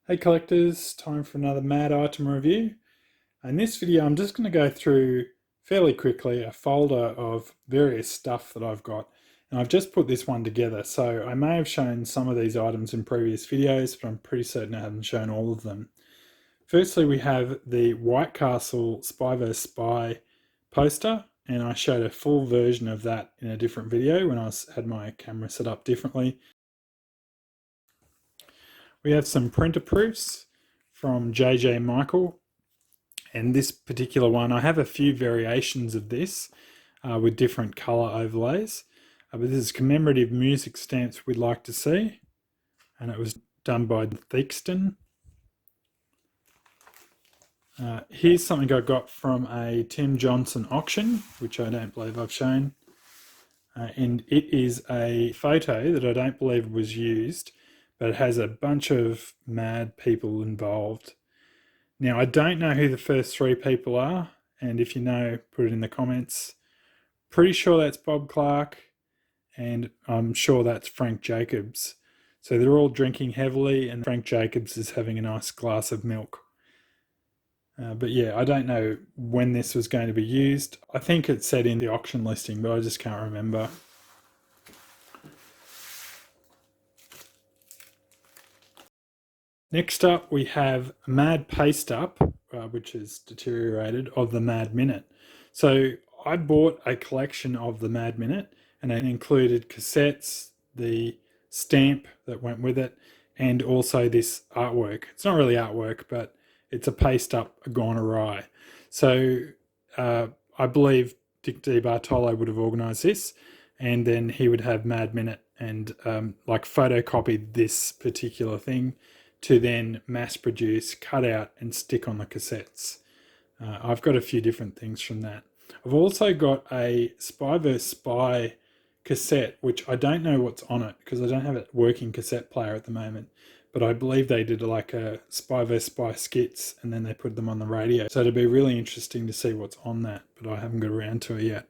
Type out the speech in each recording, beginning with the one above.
Hey collectors, time for another mad item review. In this video I'm just going to go through fairly quickly a folder of various stuff that I've got, and I've just put this one together. So I may have shown some of these items in previous videos, but I'm pretty certain I haven't shown all of them. Firstly, we have the White Castle Spy vs Spy poster, and I showed a full version of that in a different video when I had my camera set up differently. We have some printer proofs from JJ Michael, and this particular one, I have a few variations of this with different colour overlays, but this is commemorative music stamps we'd like to see, and it was done by Theakston. Here's something I got from a Tim Johnson auction, which I don't believe I've shown, and it is a photo that I don't believe was used, but it has a bunch of mad people involved. Now, I don't know who the first three people are, and if you know, put it in the comments. Pretty sure that's Bob Clark, and I'm sure that's Frank Jacobs. So they're all drinking heavily, and Frank Jacobs is having a nice glass of milk. But yeah, I don't know when this was going to be used. I think it said in the auction listing, but I just can't remember. Next up, we have a Mad Paste Up, which is deteriorated, of the Mad Minute. So I bought a collection of the Mad Minute, and it included cassettes, the stamp that went with it, and also this artwork. It's not really artwork, but it's a paste up gone awry. So I believe Dick DiBartolo would have organised this, and then he would have Mad Minute and like photocopied this particular thing to then mass produce, cut out and stick on the cassettes. I've got a few different things from that. I've also got a Spy vs Spy cassette, which I don't know what's on it because I don't have a working cassette player at the moment, but I believe they did like a Spy vs Spy skits and then they put them on the radio. So it'd be really interesting to see what's on that, but I haven't got around to it yet.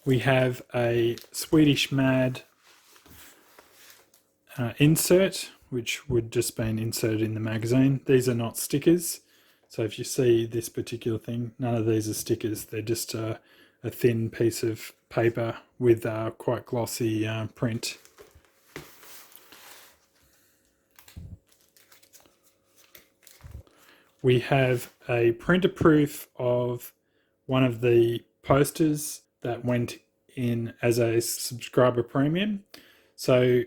We have a Swedish Mad Insert, which would just been inserted in the magazine. These are not stickers, so if you see this particular thing, none of these are stickers. They're just a thin piece of paper with quite glossy print. We have a printer proof of one of the posters that went in as a subscriber premium. So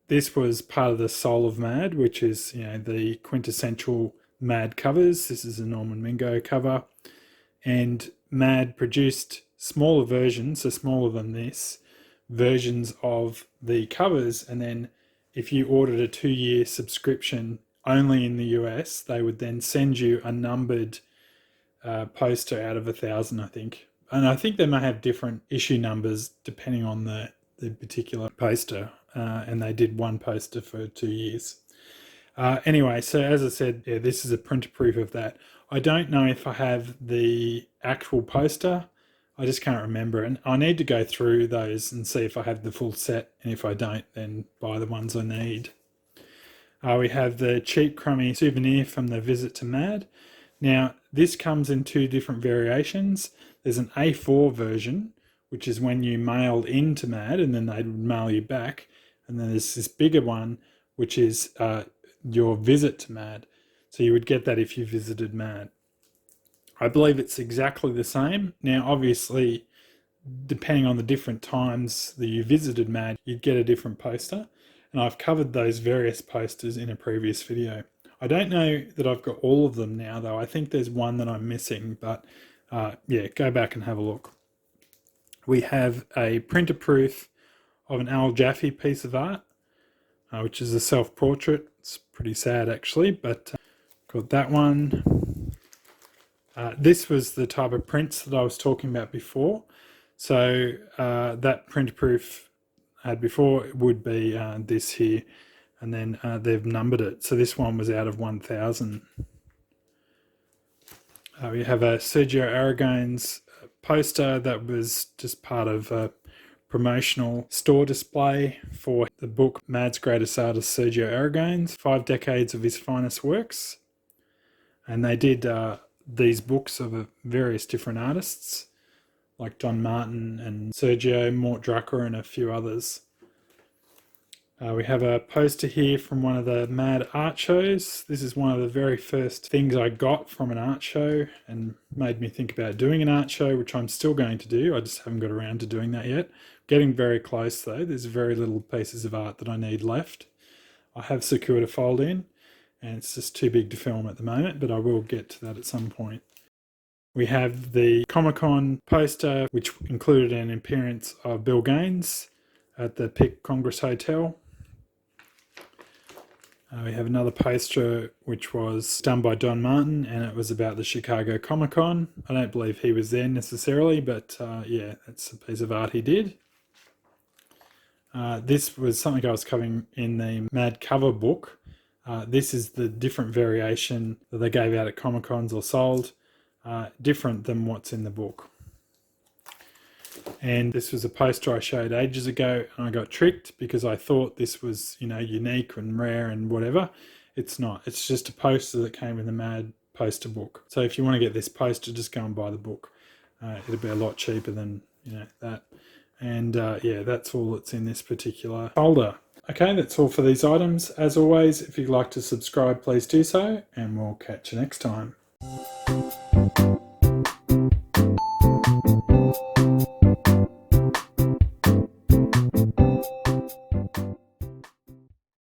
this was part of the Soul of Mad, which is, you know, the quintessential Mad covers. This is a Norman Mingo cover, and Mad produced smaller versions, so smaller than this, versions of the covers, and then if you ordered a 2-year subscription only in the US, they would then send you a numbered poster out of 1,000, I think. And I think they may have different issue numbers depending on the particular poster. And they did one poster for 2 years. Anyway, so as I said, yeah, this is a printer proof of that. I don't know if I have the actual poster. I just can't remember. And I need to go through those and see if I have the full set. And if I don't, then buy the ones I need. We have the cheap crummy souvenir from the visit to Mad. Now, this comes in two different variations. There's an A4 version, which is when you mailed into Mad and then they would mail you back. And then there's this bigger one, which is your visit to Mad. So you would get that if you visited Mad. I believe it's exactly the same. Now, obviously, depending on the different times that you visited Mad, you'd get a different poster. And I've covered those various posters in a previous video. I don't know that I've got all of them now, though. I think there's one that I'm missing, but yeah, go back and have a look. We have a printer proof of an Al Jaffe piece of art, which is a self-portrait. It's pretty sad actually, but got that one. This was the type of prints that I was talking about before. So that printer proof I had before would be this here, and then they've numbered it. So this one was out of 1,000. We have a Sergio Arrogan's poster that was just part of promotional store display for the book Mad's Greatest Artist Sergio Arrogan's 5 Decades of His Finest Works. And they did these books of various different artists, like Don Martin and Sergio, Mort Drucker, and a few others. We have a poster here from one of the Mad art shows. This is one of the very first things I got from an art show and made me think about doing an art show, which I'm still going to do. I just haven't got around to doing that yet. Getting very close though. There's very little pieces of art that I need left. I have secured a fold in, and it's just too big to film at the moment, but I will get to that at some point. We have the Comic-Con poster, which included an appearance of Bill Gaines at the Pick Congress Hotel. We have another poster which was done by Don Martin, and it was about the Chicago Comic-Con. I don't believe he was there necessarily, but yeah, that's a piece of art he did. This was something I was covering in the Mad cover book. This is the different variation that they gave out at Comic-Cons or sold, different than what's in the book. And this was a poster I showed ages ago, and I got tricked because I thought this was, unique and rare and whatever. It's not. It's just a poster that came in the Mad poster book. So if you want to get this poster, just go and buy the book. It'll be a lot cheaper than, that. And yeah, that's all that's in this particular folder. Okay, that's all for these items. As always, if you'd like to subscribe, please do so, and we'll catch you next time.